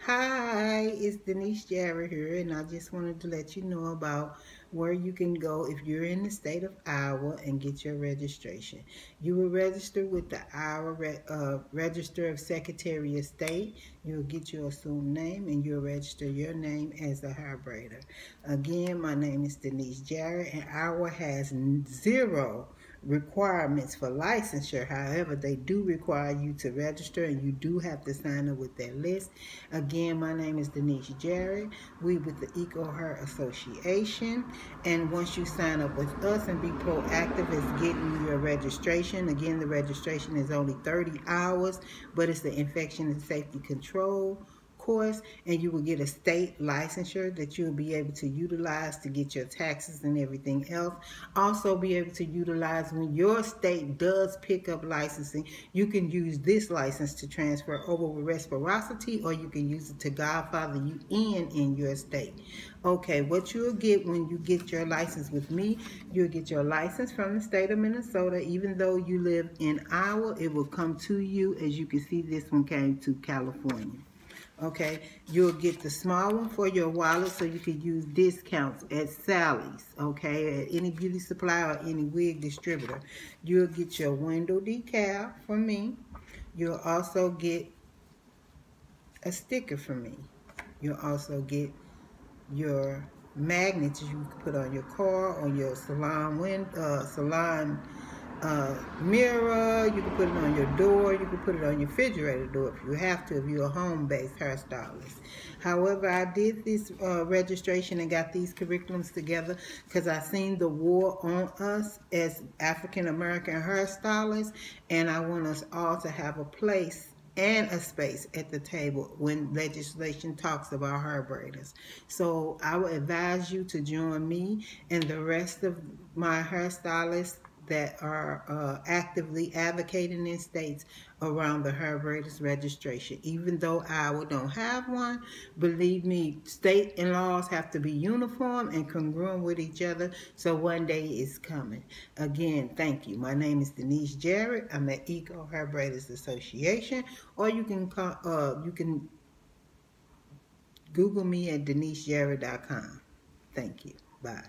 Hi, it's Denise Jarrett here, and I just wanted to let you know about where you can go if you're in the state of Iowa and get your registration. You will register with the Iowa Register of Secretary of State. You'll get your assumed name and you'll register your name as a hair braider. Again, my name is Denise Jarrett, and Iowa has zero requirements for licensure. However, they do require you to register, and you do have to sign up with their list. Again, my name is Denise Jarrett. We with the Eco Hair Association, and once you sign up with us and be proactive as getting your registration, again, the registration is only 30 hours, but it's the infection and safety control course, and you will get a state licensure that you'll be able to utilize to get your taxes and everything else. Also be able to utilize when your state does pick up licensing. You can use this license to transfer over with reciprocity, or you can use it to godfather you in your state. Okay, what you'll get when you get your license with me, you'll get your license from the state of Minnesota. Even though you live in Iowa, it will come to you. As you can see, this one came to California. Okay, you'll get the small one for your wallet, so you can use discounts at Sally's, okay, at any beauty supply or any wig distributor. You'll get your window decal from me. You'll also get a sticker from me. You'll also get your magnets you can put on your car, on your salon mirror. You can put it on your door. You can put it on your refrigerator door if you have to, if you're a home-based hairstylist. However, I did this registration and got these curriculums together because I seen the war on us as African-American hairstylists, and I want us all to have a place and a space at the table when legislation talks about hair braiders. So I would advise you to join me and the rest of my hairstylists that are actively advocating in states around the hair braiders registration. Even though Iowa don't have one, believe me, state and laws have to be uniform and congruent with each other, so one day it's coming. Again, thank you. My name is Denise Jarrett. I'm at Eco Hair Braiders Association, or you can Google me at denisejarrett.com. Thank you. Bye.